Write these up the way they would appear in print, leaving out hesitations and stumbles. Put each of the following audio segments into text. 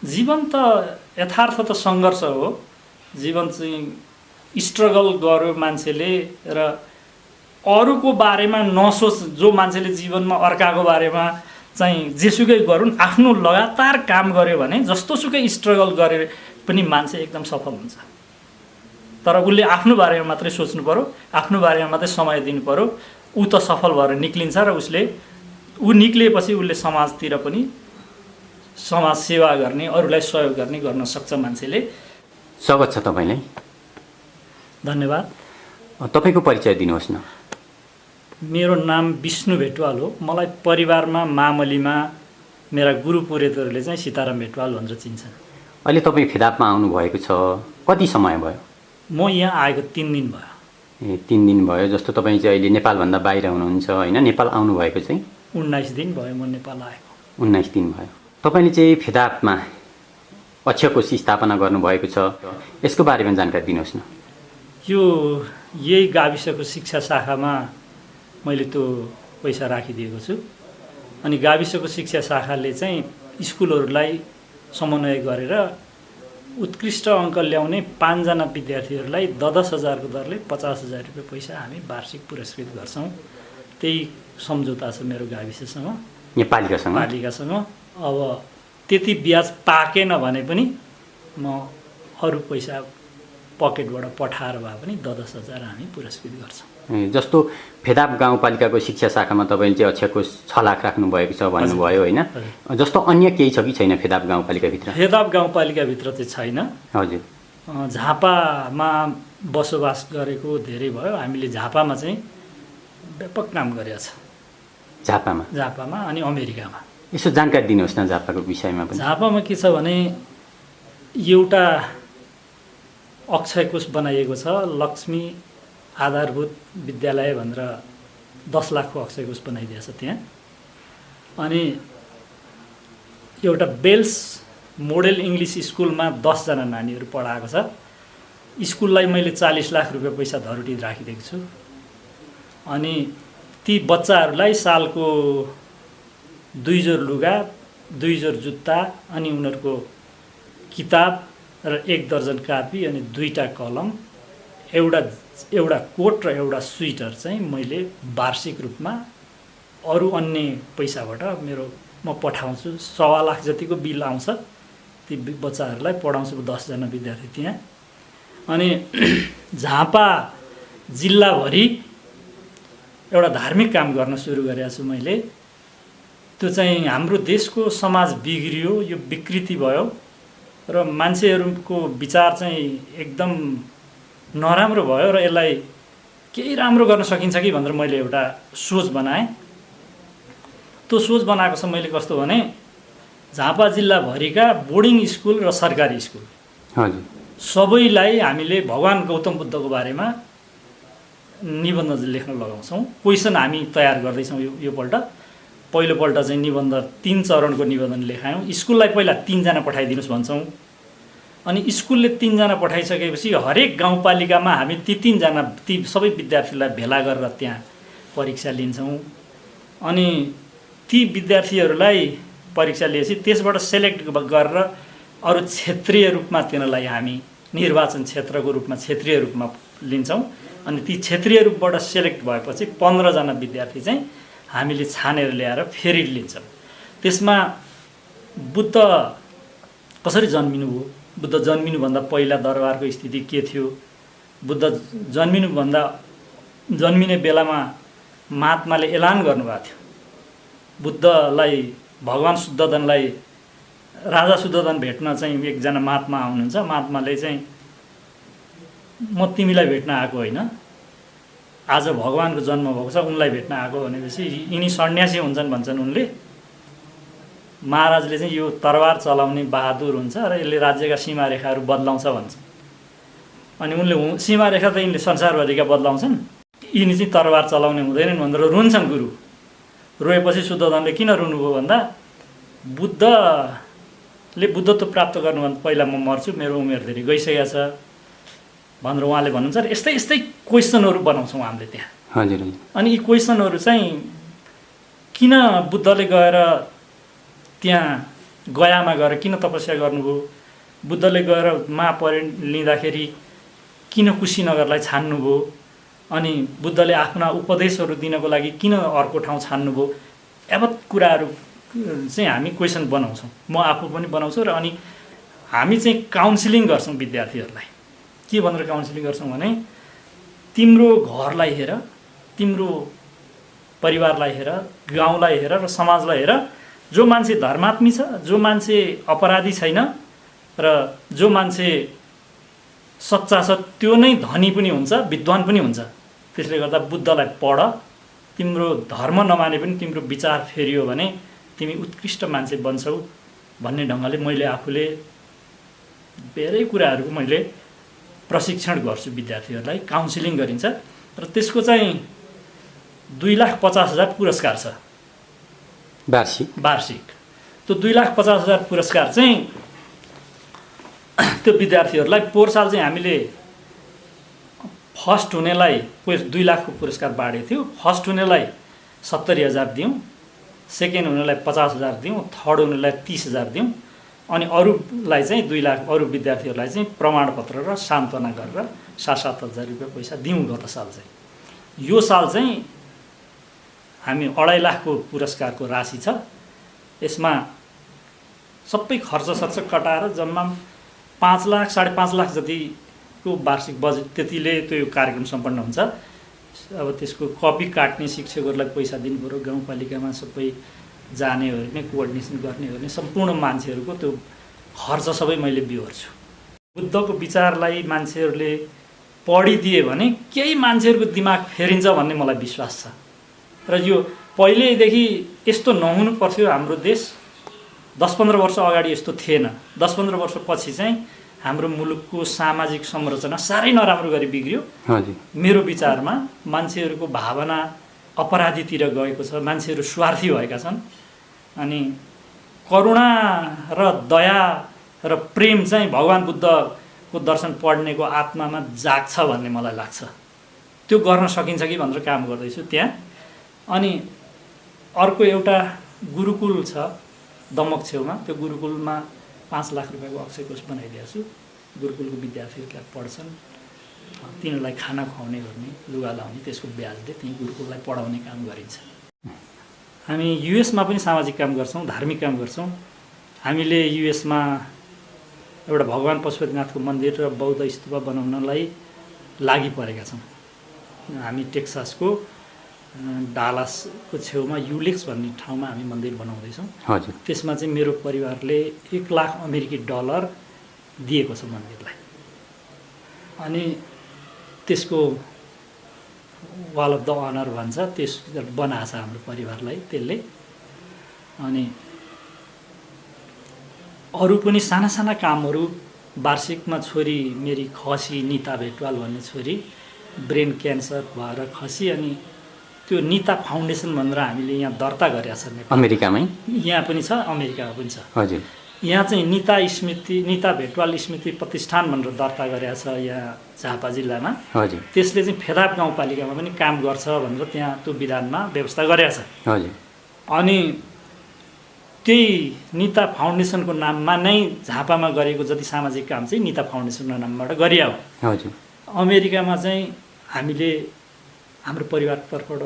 जीवन त यथार्थ त सङ्घर्ष हो। जीवन चाहिँ स्ट्रगल गर्यो मान्छेले र अरूको बारेमा नसोच। जो मान्छेले जीवनमा अर्काको बारेमा चाहिँ जेसुकै गरून्, आफ्नो लगातार काम गर्यो भने जस्तोसुकै स्ट्रगल गरे पनि मान्छे एकदम सफल हुन्छ। तर उसले आफ्नो बारेमा मात्रै सोच्नु पर्यो, आफ्नो बारेमा मात्रै समय दिनु पर्यो, ऊ त सफल भएर निक्लिन्छ र ऊ निक्लिएपछि उसले समाजतिर पनि समाज सेवा गर्ने, अरूलाई सहयोग गर्ने गर्न सक्छ मान्छेले। स्वागत छ तपाईँलाई। धन्यवाद। तपाईँको परिचय दिनुहोस् न। मेरो नाम विष्णु भेटवाल हो। मलाई परिवारमा मामलीमा मेरा गुरु पुरोहितहरूले चाहिँ सीताराम भेटवाल भनेर चिन्छन्। अहिले तपाईँ फेदापमा आउनुभएको छ, कति समय भयो? म यहाँ आएको 3 दिन भयो। 3 दिन भयो। जस्तो तपाईँ चाहिँ अहिले नेपालभन्दा बाहिर हुनुहुन्छ होइन? नेपाल आउनुभएको चाहिँ 19 दिन भयो। म नेपाल आएको 19 दिन भयो। तपाईँले चाहिँ फेदापमा अक्षकोष स्थापना गर्नुभएको छ, यसको बारेमा जानकारी दिनुहोस् न। यो यही गाविसको शिक्षा शाखामा मैले त्यो पैसा राखिदिएको छु। अनि गाविसको शिक्षा शाखाले चाहिँ स्कुलहरूलाई समन्वय गरेर उत्कृष्ट अङ्क ल्याउने 5 जना विद्यार्थीहरूलाई 10,000 को दरले 50,000 रुपियाँ पैसा हामी वार्षिक पुरस्कृत गर्छौँ। त्यही सम्झौता छ मेरो गाविससँग, यहाँ पालिकासँग। अब त्यति ब्याज पाकेन भने पनि म अरू पैसा पकेटबाट पठाएर भए पनि 10,000 हामी पुरस्कृत गर्छौँ। जस्तो फेदाप गाउँपालिकाको शिक्षा शाखामा तपाईँले चाहिँ अक्षकोष 6 लाख राख्नुभएको छ भन्नुभयो होइन? जस्तो अन्य केही छ कि छैन फेदाप गाउँपालिकाभित्र? फेदाप गाउँपालिकाभित्र चाहिँ छैन। हजुर। झापामा बसोबास गरेको धेरै भयो। हामीले झापामा चाहिँ व्यापक काम गरेको छ। झापामा अनि अमेरिकामा। यसो जानकारी दिनुहोस् न झापाको विषयमा पनि। झापामा के छ भने एउटा अक्षय कोष बनाइएको छ, लक्ष्मी आधारभूत विद्यालय भनेर 10 लाखको अक्षय कोष बनाइदिएको छ त्यहाँ। अनि एउटा बेल्स मोडेल इङ्ग्लिस स्कुलमा 10 जना नानीहरू पढाएको छ। स्कुललाई मैले 40 लाख रुपियाँ पैसा धरुटी राखिदिएको छु। अनि ती बच्चाहरूलाई सालको 2 जोर लुगा, 2 जोर जुत्ता, अनि उनीहरूको किताब र 1 दर्जन कापी, अनि 2टा कलम, एउटा कोट र एउटा स्वेटर चाहिँ मैले वार्षिक रूपमा अरू अन्य पैसाबाट म पठाउँछु। 1.25 लाख जतिको बिल आउँछ। ती बच्चाहरूलाई पढाउँछु 10 जना विद्यार्थी त्यहाँ। अनि झापा जिल्लाभरि एउटा धार्मिक काम गर्न सुरु गरेको छु मैले। त्यो चाहिँ हाम्रो देशको समाज बिग्रियो, यो विकृति भयो र मान्छेहरूको विचार चाहिँ एकदम नराम्रो भयो र यसलाई केही राम्रो गर्न सकिन्छ कि भनेर मैले एउटा सोच बनाएँ। त्यो सोच बनाएको छ मैले कस्तो भने झापा जिल्लाभरिका बोर्डिङ स्कुल र सरकारी स्कुल सबैलाई हामीले भगवान गौतम बुद्धको बारेमा निबन्ध लेख्न लगाउँछौँ। क्वेसन हामी तयार गर्दैछौँ योपल्ट। पहिलोपल्ट चाहिँ निबन्ध 3 चरणको निबन्ध लेखायौँ। स्कुललाई पहिला 3 जना पठाइदिनुहोस् भन्छौँ। अनि स्कुलले 3 जना पठाइसकेपछि हरेक गाउँपालिकामा हामी ती 3 जना ती सबै विद्यार्थीलाई भेला गरेर त्यहाँ परीक्षा लिन्छौँ। अनि ती विद्यार्थीहरूलाई परीक्षा लिएपछि त्यसबाट सेलेक्ट गरेर अरू क्षेत्रीय रूपमा तिनीहरूलाई हामी निर्वाचन क्षेत्रको रूपमा क्षेत्रीय रूपमा लिन्छौँ। अनि ती क्षेत्रीय रूपबाट सेलेक्ट भएपछि 15 जना विद्यार्थी चाहिँ हामीले छानेर ल्याएर फेरि लिन्छौँ। त्यसमा बुद्ध कसरी जन्मिनु हो, बुद्ध जन्मिनुभन्दा पहिला दरबारको स्थिति के थियो, बुद्ध जन्मिने बेलामा महात्माले एलान गर्नुभएको थियो। बुद्धलाई भगवान शुद्धोधनलाई राजा शुद्धोधन भेट्न चाहिँ एकजना महात्मा आउनुहुन्छ। महात्माले चाहिँ म तिमीलाई भेट्न आएको होइन, आज भगवानको जन्म भएको छ उनलाई भेट्न आएको भनेपछि यिनी सन्यासी हुन्छन् भन्छन् उनले। महाराजले चाहिँ यो तरबार चलाउने बहादुर हुन्छ र यसले राज्यका सीमारेखाहरू बदलाउँछ भन्छ। अनि उनले सीमारेखा त यिनले संसारभरिका बदलाउँछन्, यिनी चाहिँ तरबार चलाउने हुँदैनन् भनेर रुन्छन् गुरु। रोएपछि शुद्धोधनले किन रुनुभयो भन्दा बुद्धले बुद्धत्व प्राप्त गर्नुभन्दा पहिला म मर्छु, मेरो उमेर धेरै गइसकेको छ भनेर उहाँले भन्नुहुन्छ। र यस्तै यस्तै क्वेसनहरू बनाउँछौँ हामीले त्यहाँ। हजुर। अनि यी क्वेसनहरू चाहिँ किन बुद्धले गएर त्यहाँ गयामा गएर किन तपस्या गर्नुभयो, बुद्धले गएर लिँदाखेरि किन कुशीनगरलाई छान्नुभयो, अनि बुद्धले आफ्ना उपदेशहरू दिनको लागि किन अर्को ठाउँ छान्नुभयो, यावत कुराहरू चाहिँ हामी क्वेसन बनाउँछौँ, म आफू पनि बनाउँछु। र अनि हामी चाहिँ काउन्सिलिङ गर्छौँ विद्यार्थीहरूलाई। के भनेर काउन्सिलिङ गर्छौँ भने तिम्रो घरलाई हेर, तिम्रो परिवारलाई हेर, गाउँलाई हेर र समाजलाई हेर, जो मान्छे धर्मात्मी छ, जो मान्छे अपराधी छैन र जो मान्छे सच्चा छ त्यो नै धनी पनि हुन्छ, विद्वान पनि हुन्छ। त्यसले गर्दा बुद्धलाई पढ, तिम्रो धर्म नमाने पनि तिम्रो विचार फेरियो भने तिमी उत्कृष्ट मान्छे बन्छौ भन्ने ढङ्गले मैले आफूले धेरै कुराहरूको मैले प्रशिक्षण गर्छु विद्यार्थीहरूलाई। काउन्सिलिङ गरिन्छ र त्यसको चाहिँ 2,50,000 पुरस्कार छ वार्षिक। त्यो 2,50,000 पुरस्कार चाहिँ त्यो विद्यार्थीहरूलाई पोहोर साल चाहिँ हामीले फर्स्ट हुनेलाई 2 लाखको पुरस्कार बाँडेको थियो। फर्स्ट हुनेलाई 70,000 दियौँ, सेकेन्ड हुनेलाई 50,000 दियौँ, थर्ड हुनेलाई 30,000 दियौँ, अनि अरूलाई चाहिँ 2 लाख, अरू विद्यार्थीहरूलाई चाहिँ प्रमाणपत्र र सान्त्वना गरेर 7,000 रुपियाँ पैसा दियौँ गत साल चाहिँ। यो साल चाहिँ हामी 2.5 लाखको पुरस्कारको राशि छ। यसमा सबै खर्च कटाएर जम्मा 5 लाख 5.5 लाख जतिको वार्षिक बजेट, त्यतिले त्यो कार्यक्रम सम्पन्न हुन्छ। अब त्यसको कपी काट्ने शिक्षकहरूलाई पैसा दिनु पऱ्यो, गाउँपालिकामा सबै जाने हो भने कोअर्डिनेसन गर्ने हो भने सम्पूर्ण मान्छेहरूको त्यो खर्च सबै मैले बिहोर्छु। बुद्धको विचारलाई मान्छेहरूले पढिदिए भने केही मान्छेहरूको दिमाग फेरिन्छ भन्ने मलाई विश्वास छ। र यो पहिल्यैदेखि यस्तो नहुनु पर्थ्यो हाम्रो देश। 10-15 वर्ष अगाडि यस्तो थिएन। 10-15 वर्षपछि चाहिँ हाम्रो मुलुकको सामाजिक संरचना साह्रै नराम्रो गरी बिग्रियो। मेरो विचारमा मान्छेहरूको भावना अपराधीतिर गएको छ, मान्छेहरू स्वार्थी भएका छन्। अनि करुणा र दया र प्रेम चाहिँ भगवान बुद्धको दर्शन पढ्नेको आत्मामा जाग्छ भन्ने मलाई लाग्छ। त्यो गर्न सकिन्छ कि भनेर काम गर्दैछु त्यहाँ। अनि अर्को एउटा गुरुकुल छ दमक छेउमा, त्यो गुरुकुलमा 5 लाख रुपियाँको अक्षय कोष बनाइदिएको छु। गुरुकुलको विद्यार्थीहरूलाई पढ्छन्, तिनीहरूलाई खाना खुवाउने गर्ने, लुगा लाउने, त्यसको ब्याजले त्यहीँ गुरुकुललाई पढाउने काम गरिन्छ। हामी युएसमा पनि सामाजिक काम गर्छौँ, धार्मिक काम गर्छौँ। हामीले युएसमा एउटा भगवान पशुपतिनाथको मन्दिर र बौद्ध स्तूपा बनाउनलाई लागि परेका छौँ। हामी टेक्सासको डालासको छेउमा युलेक्स भन्ने ठाउँमा हामी मन्दिर बनाउँदैछौँ। हजुर। त्यसमा चाहिँ मेरो परिवारले $1 लाख अमेरिकी डलर दिएको छ मन्दिरलाई। अनि त्यसको वाल अफ द अनर भन्छ, त्यस बनाएको छ हाम्रो परिवारलाई त्यसले। अनि अरू पनि साना साना कामहरू वार्षिकमा छोरी मेरी खसी निता भेटवाल भन्ने छोरी ब्रेन क्यान्सर भएर खसी, अनि त्यो निता फाउन्डेसन भनेर हामीले यहाँ दर्ता गरेका छ नेपाल, अमेरिकामै। यहाँ पनि छ, अमेरिकामा पनि छ। हजुर। यहाँ चाहिँ निता भेटवाल स्मृति प्रतिष्ठान भनेर दर्ता गरेका छ यहाँ झापा जिल्लामा। हजुर। त्यसले चाहिँ फेदाप गाउँपालिकामा पनि काम गर्छ भनेर त्यहाँ त्यो विधानमा व्यवस्था गरेका छ। हजुर। अनि त्यही निता फाउन्डेसनको नाममा नै झापामा गरेको जति सामाजिक काम चाहिँ निता फाउन्डेसनको नामबाट गरिया हो। हजुर। अमेरिकामा चाहिँ हामीले हाम्रो परिवारतर्फबाट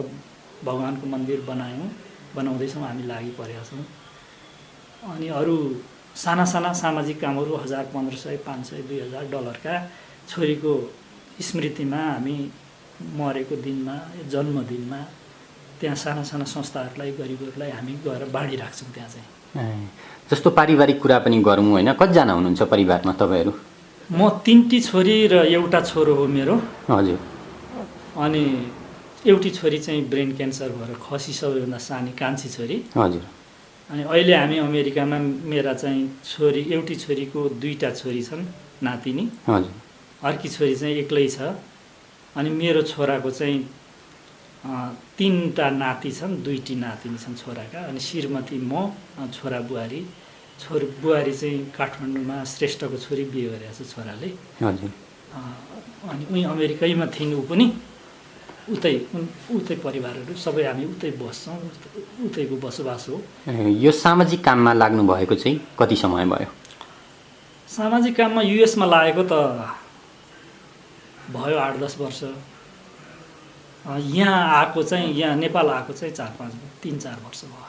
भगवानको मन्दिर बनाउँदैछौँ, हामी लागि परेका छौँ। अनि अरू साना साना सामाजिक कामहरू 1000, 1500, 500, 2000 डलरका छोरीको स्मृतिमा हामी मरेको दिनमा, जन्मदिनमा त्यहाँ साना साना संस्थाहरूलाई, गरिबहरूलाई हामी गएर बाँडिराख्छौँ त्यहाँ चाहिँ। जस्तो पारिवारिक कुरा पनि गरौँ होइन, कतिजना हुनुहुन्छ परिवारमा तपाईँहरू? म 3टी छोरी र एउटा छोरो हो मेरो। हजुर। अनि एउटी छोरी चाहिँ ब्रेन क्यान्सर भएर खसी, सबैभन्दा सानी कान्छी छोरी। हजुर। अनि अहिले हामी अमेरिकामा मेरा चाहिँ एउटी छोरीको 2टा छोरी छन्, नातिनी। हजुर। अर्की छोरी चाहिँ एक्लै छ। अनि मेरो छोराको चाहिँ 3टा नाति छन्, 2टी नातिनी छन् छोराका। अनि श्रीमती म, छोरा बुहारी। बुहारी चाहिँ काठमाडौँमा श्रेष्ठको छोरी बिहे गरेको छ छोराले। हजुर। अनि उही अमेरिकैमा थिइन् ऊ पनि। उतै परिवारहरू सबै हामी उतै बस्छौँ, उतैको बसोबास हो। यो सामाजिक काममा लाग्नु भएको चाहिँ कति समय भयो? सामाजिक काममा युएसमा लागेको त भयो 8-10 वर्ष। यहाँ आएको चाहिँ यहाँ नेपाल आएको चाहिँ 3-4 वर्ष भयो।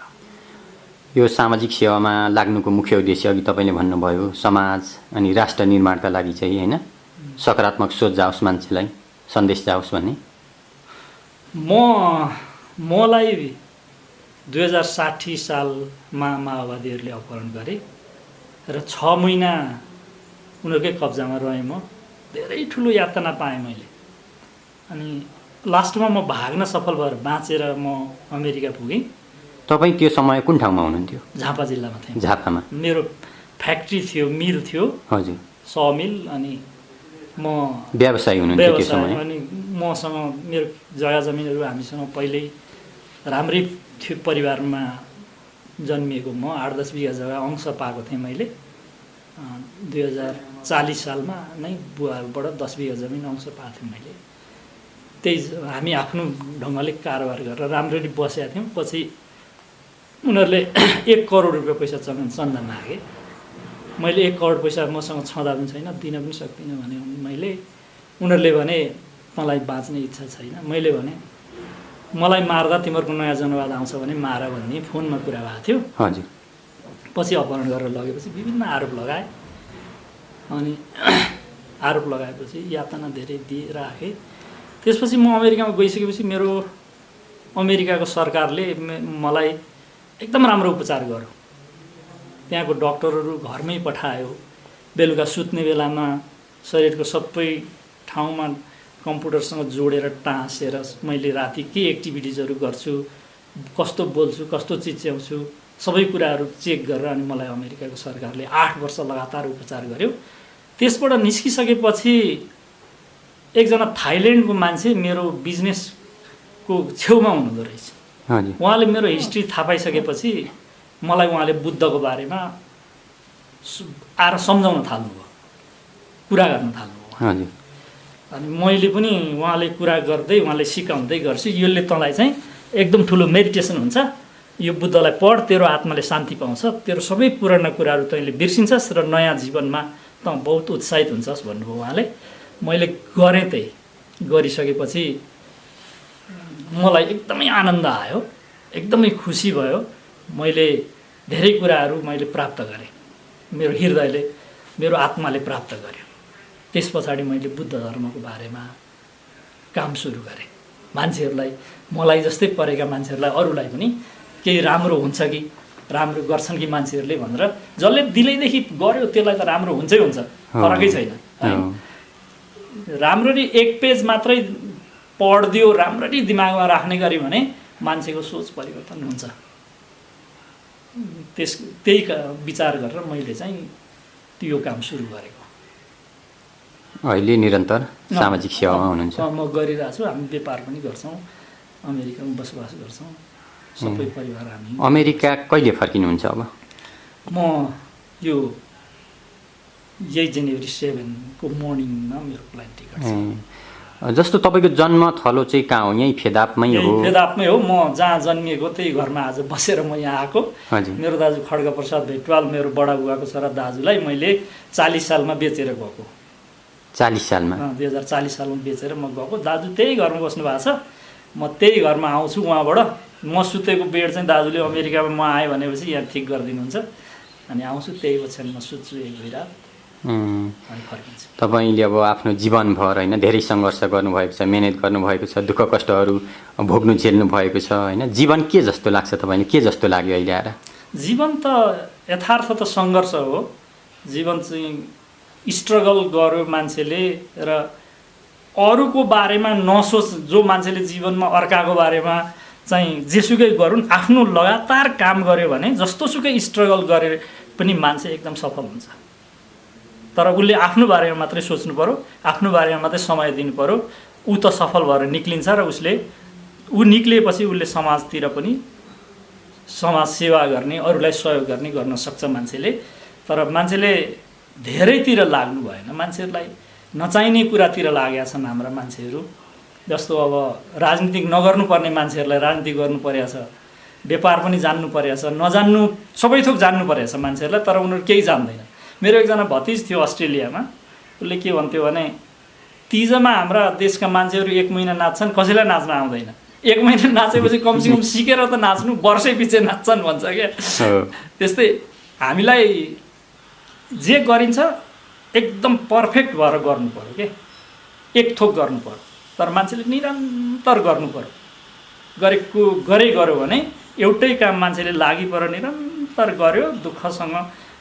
यो सामाजिक सेवामा लाग्नुको मुख्य उद्देश्य अघि तपाईँले भन्नुभयो समाज अनि राष्ट्र निर्माणका लागि चाहिँ होइन, सकारात्मक सोच जाओस्, मान्छेलाई सन्देश जाओस् भन्ने। मलाई 2060 सालमा माओवादीहरूले अपहरण गरे र 6 महिना उनीहरूकै कब्जामा रहेँ। म धेरै ठुलो यातना पाएँ मैले। अनि लास्टमा म भाग्न सफल भएर बाँचेर म अमेरिका पुगेँ। तपाईँ त्यो समय कुन ठाउँमा हुनुहुन्थ्यो? झापा जिल्लामा थिएँ। झापामा मेरो फ्याक्ट्री थियो, मिल थियो। हजुर। समिल। अनि म व्यवसायी हुनुहुन्थ्यो त्यो समय? अनि मसँग मेरो जग्गा जमिनहरू हामीसँग पहिल्यै राम्रै थियो। परिवारमा जन्मिएको म 8-10 बिघा जग्गा अंश पाएको थिएँ मैले। 2040 सालमा नै बुवाबाट 10 बिघा जमिन अंश पाएको थिएँ मैले। त्यही हामी आफ्नो ढङ्गले कारोबार गरेर राम्ररी बसेका थियौँ। पछि उनीहरूले 1 करोड रुपियाँ पैसा चन्दा मागे। मैले 1 करोड पैसा मसँग छँदा पनि छैन, दिन पनि सक्दिनँ भने मैले। उनीहरूले भने तँलाई बाँच्ने इच्छा छैन। मैले भने मलाई मार्दा तिमीहरूको नयाँ जनवाद आउँछ भने मार भन्ने फोनमा कुरा भएको थियो। हजुर। पछि अपहरण गरेर लगेपछि विभिन्न आरोप लगाए। अनि आरोप लगाएपछि यातना धेरै राखेँ। त्यसपछि म अमेरिकामा गइसकेपछि मेरो अमेरिकाको सरकारले मलाई एकदम राम्रो उपचार गर्यो। त्यहाँको डक्टरहरू घरमै पठायो। बेलुका सुत्ने बेलामा शरीरको सबै ठाउँमा कम्प्युटरसँग जोडेर टाँसेर मैले राति के एक्टिभिटिजहरू गर्छु, कस्तो बोल्छु, कस्तो चिच्याउँछु, सबै कुराहरू चेक गरेर अनि मलाई अमेरिकाको सरकारले 8 वर्ष लगातार उपचार गर्यो। त्यसबाट निस्किसकेपछि एकजना थाइल्यान्डको मान्छे मेरो बिजनेसको छेउमा हुनुहुँदो रहेछ। उहाँले मेरो हिस्ट्री थाहा पाइसकेपछि मलाई उहाँले बुद्धको बारेमा आएर सम्झाउन थाल्नुभयो, कुरा गर्न थाल्नुभयो। अनि मैले पनि उहाँले कुरा गर्दै उहाँले सिकाउँदै गर्छु, यसले तँलाई चाहिँ एकदम ठुलो मेडिटेसन हुन्छ, यो बुद्धलाई पढ, तेरो आत्माले शान्ति पाउँछ, तेरो सबै पुरानो कुराहरू तैँले बिर्सिन्छस् र नयाँ जीवनमा त बहुत उत्साहित हुन्छस् भन्नुभयो उहाँले। मैले गरेँ। त्यही गरिसकेपछि मलाई एकदमै आनन्द आयो, एकदमै खुसी भयो। मैले धेरै कुराहरू मैले प्राप्त गरेँ, मेरो हृदयले, मेरो आत्माले प्राप्त गर्यो। त्यस पछाडि मैले बुद्ध धर्मको बारेमा काम सुरु गरेँ। मान्छेहरूलाई, मलाई जस्तै परेका मान्छेहरूलाई, अरूलाई पनि केही राम्रो हुन्छ कि राम्रो गर्छन् कि मान्छेहरूले भनेर जसले दिलैदेखि गर्यो त्यसलाई त राम्रो हुन्छै हुन्छ, फरकै छैन। राम्ररी 1 पेज मात्रै पढ्दियो, राम्ररी दिमागमा राख्ने गरी भने मान्छेको सोच परिवर्तन हुन्छ। त्यही विचार गरेर मैले चाहिँ त्यो काम सुरु गरेको। अहिले निरन्तर सामाजिक सेवामा हुनुहुन्छ? म गरिरहेको छु। हामी व्यापार पनि गर्छौँ, अमेरिकामा बसोबास गर्छौँ, सबै परिवार हामी। अमेरिका कहिले फर्किनुहुन्छ अब? म यो यही जनवरी 7 को मर्निङमा मेरो फ्लाइट टिकट छ। जस्तो तपाईँको जन्म थलो चाहिँ कहाँ हो? यहीँ फेदापमै हो? फेदापमै हो। म जहाँ जन्मिएको त्यही घरमा आज बसेर म यहाँ आएको। मेरो दाजु खड्गप्रसाद भेटवाल, मेरो बडा बुवाको छोरा दाजुलाई मैले 40 सालमा बेचेर गएको। 40 सालमा? 2040 सालमा बेचेर म गएको। दाजु त्यही घरमा बस्नु भएको छ। म त्यही घरमा आउँछु उहाँबाट। म सुतेको बेड चाहिँ दाजुले अमेरिकामा म आएँ भनेपछि यहाँ ठिक गरिदिनुहुन्छ। अनि आउँछु, त्यही ओछ्यानमा सुत्छु 1 रात, अनि फर्किन्छु। तपाईँले अब आफ्नो जीवनभर होइन धेरै सङ्घर्ष गर्नुभएको छ, मेहनत गर्नुभएको छ, दुःख कष्टहरू भोग्नु झेल्नु भएको छ होइन। जीवन के जस्तो लाग्छ तपाईँले? के जस्तो लाग्यो अहिले आएर? जीवन त यथार्थ त सङ्घर्ष हो। जीवन चाहिँ स्ट्रगल गर्यो मान्छेले र अरूको बारेमा नसोच। जो मान्छेले जीवनमा अर्काको बारेमा चाहिँ जेसुकै गरून्, आफ्नो लगातार काम गर्यो भने जस्तोसुकै स्ट्रगल गरे पनि मान्छे एकदम सफल हुन्छ। तर उसले आफ्नो बारेमा मात्रै सोच्नु पर्यो, आफ्नो बारेमा मात्रै समय दिनु पर्यो। ऊ त सफल भएर निक्लिन्छ र ऊ निक्लिएपछि उसले समाजतिर पनि समाज सेवा गर्ने, अरूलाई सहयोग गर्न सक्छ मान्छेले। तर मान्छेले धेरैतिर लाग्नु भएन। मान्छेहरूलाई नचाहिने कुरातिर लागेका छन् हाम्रा मान्छेहरू। जस्तो अब राजनीतिक नगर्नुपर्ने मान्छेहरूलाई राजनीति गर्नु परेको छ, व्यापार पनि जान्नु परेको छ, नजान्नु सबै थोक जान्नु परेको छ मान्छेहरूलाई, तर उनीहरू केही जान्दैन। मेरो एकजना भतिज थियो अस्ट्रेलियामा, उसले के भन्थ्यो भने तिजमा हाम्रा देशका मान्छेहरू 1 महिना नाच्छन्, कसैलाई नाच्न आउँदैन, 1 महिना नाचेपछि कमसेकम सिकेर त नाच्नु, वर्षै पछि नाच्छन् भन्छ क्या। त्यस्तै हामीलाई जे गरिन्छ एकदम पर्फेक्ट भएर गर्नु पर्यो के, एक थोक गर्नु पर्यो, तर मान्छेले निरन्तर गर्नु पर्यो। गरे गर्यो भने एउटै काम मान्छेले लागि परेर निरन्तर गर्यो,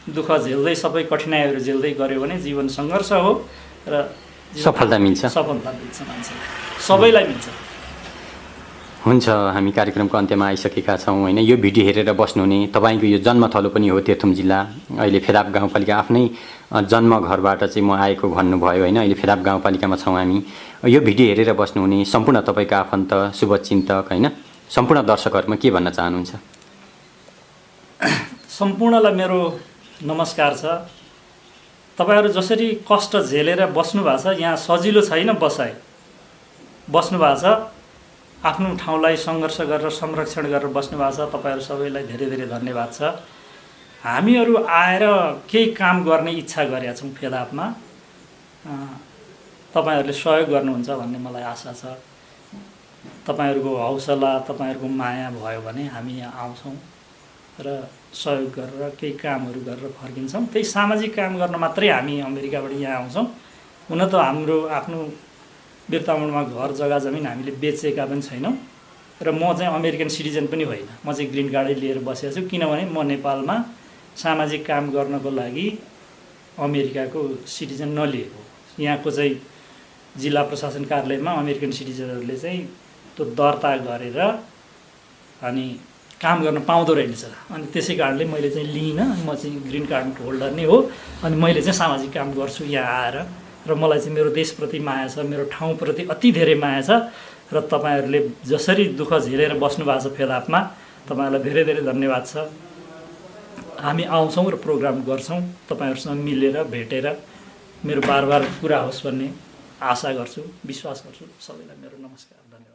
दुःख झेल्दै सबै कठिनाइहरू झेल्दै गर्यो भने जीवन सङ्घर्ष हो र सफलता मिल्छ मान्छेलाई, सबैलाई मिल्छ। हुन्छ, हामी कार्यक्रमको अन्त्यमा आइसकेका छौँ होइन। यो भिडियो हेरेर बस्नुहुने तपाईँको यो जन्मथलो पनि हो तेह्रथुम जिल्ला, अहिले फेदाप गाउँपालिका आफ्नै जन्म घरबाट चाहिँ म आएको भन्नुभयो होइन। अहिले फेदाप गाउँपालिकामा छौँ हामी। यो भिडियो हेरेर बस्नुहुने सम्पूर्ण तपाईँको आफन्त, शुभचिन्तक होइन, सम्पूर्ण दर्शकहरूमा के भन्न चाहनुहुन्छ? सम्पूर्णलाई मेरो नमस्कार छ। तपाईँहरू जसरी कष्ट झेलेर बस्नु भएको छ, यहाँ सजिलो छैन बस्नु भएको छ, आफ्नो ठाउँलाई सङ्घर्ष गरेर संरक्षण गरेर बस्नु भएको छ। तपाईँहरू सबैलाई धेरै धेरै धन्यवाद छ। हामीहरू आएर केही काम गर्ने इच्छा गरेका छौँ फेदापमा, तपाईँहरूले सहयोग गर्नुहुन्छ भन्ने मलाई आशा छ। तपाईँहरूको हौसला, तपाईँहरूको माया भयो भने हामी यहाँ आउँछौँ र सहयोग गरेर केही कामहरू गरेर फर्किन्छौँ। त्यही सामाजिक काम गर्न मात्रै हामी अमेरिकाबाट यहाँ आउँछौँ। हुन त हाम्रो आफ्नो बिर्तामोडमा घर जग्गा जमिन हामीले बेचेका पनि छैनौँ र म चाहिँ अमेरिकन सिटिजन पनि होइन, म चाहिँ ग्रिन कार्डै लिएर बसेको छु, किनभने म नेपालमा सामाजिक काम गर्नको लागि अमेरिकाको सिटिजन नलिएको। यहाँको चाहिँ जिल्ला प्रशासन कार्यालयमा अमेरिकन सिटिजनहरूले चाहिँ त्यो दर्ता गरेर अनि काम गर्न पाउँदो रहेछ, अनि त्यसै कारणले मैले चाहिँ लिइनँ। म चाहिँ ग्रिन कार्ड होल्डर नै हो, अनि मैले चाहिँ सामाजिक काम गर्छु यहाँ आएर, र मलाई चाहिँ मेरो देशप्रति माया छ, मेरो ठाउँप्रति अति धेरै माया छ। र तपाईँहरूले जसरी दुःख झेलेर बस्नु भएको छ फेदापमा, तपाईँहरूलाई धेरै धेरै धन्यवाद छ। हामी आउँछौँ र प्रोग्राम गर्छौँ, तपाईँहरूसँग मिलेर भेटेर मेरो बार पुरा होस् भन्ने आशा गर्छु, विश्वास गर्छु। सबैलाई मेरो नमस्कार, धन्यवाद।